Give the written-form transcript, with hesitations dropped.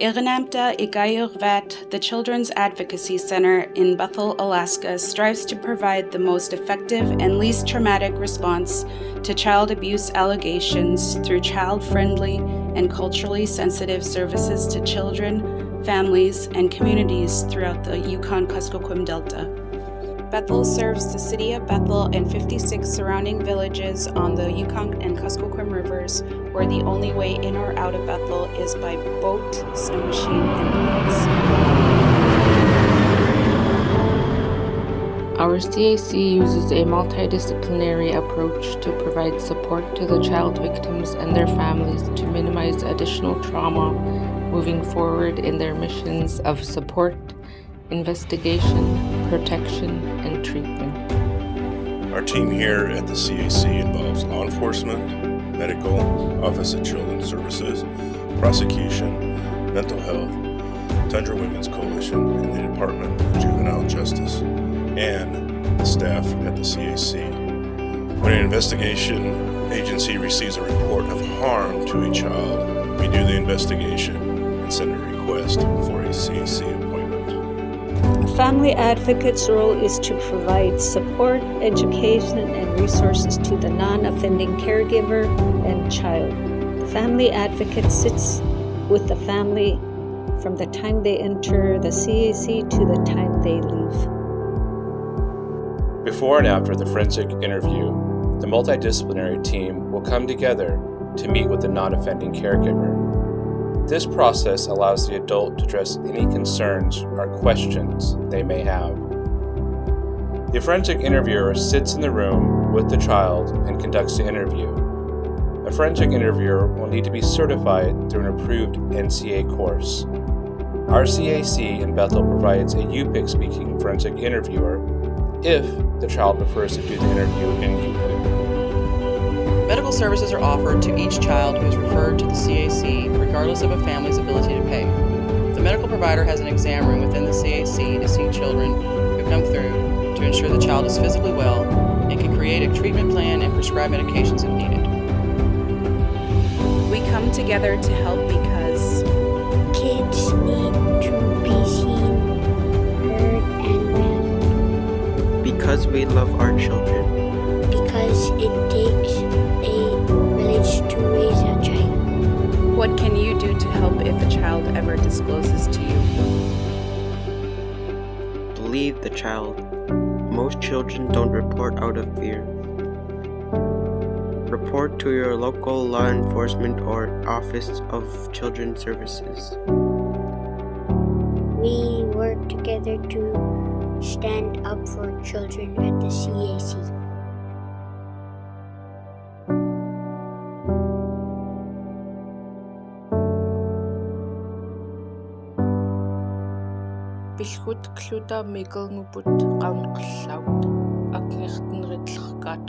Irrenamta Igayurvat, the Children's Advocacy Center in Bethel, Alaska, strives to provide the most effective and least traumatic response to child abuse allegations through child-friendly and culturally sensitive services to children, families, and communities throughout the Yukon-Kuskokwim Delta. Bethel serves the city of Bethel and 56 surrounding villages on the Yukon and Kuskokwim rivers, where the only way in or out of Bethel is by boat, snow machine, and boats. Our CAC uses a multidisciplinary approach to provide support to the child victims and their families to minimize additional trauma moving forward in their missions of support, investigation, protection, and treatment. Our team here at the CAC involves law enforcement, medical, Office of Children's Services, prosecution, mental health, Tundra Women's Coalition, and the Department of Juvenile Justice, and the staff at the CAC. When an investigation agency receives a report of harm to a child, we do the investigation and send a request for a CAC appointment. A family advocate's role is to provide support, education, and resources to the non-offending caregiver and child. The family advocate sits with the family from the time they enter the CAC to the time they leave. Before and after the forensic interview, the multidisciplinary team will come together to meet with the non-offending caregiver. This process allows the adult to address any concerns or questions they may have. The forensic interviewer sits in the room with the child and conducts the interview. A forensic interviewer will need to be certified through an approved NCA course. Our CAC in Bethel provides a UPIC speaking forensic interviewer if the child prefers to do the interview in UPIC. Medical services are offered to each child who is referred to the CAC, regardless of a family's ability to pay. The medical provider has an exam room within the CAC to see children who come through to ensure the child is physically well and can create a treatment plan and prescribe medications if needed. We come together to help because kids need to be seen, heard, and read. Because we love our children. Because it takes a village to raise a child. What can you do to help if a child ever discloses to you? Believe the child. Most children don't report out of fear. Report to your local law enforcement or Office of Children's Services. We work together to stand up for children at the CAC. Билхут клута мигл nguput qaunqallaut akngirtenritllerkaat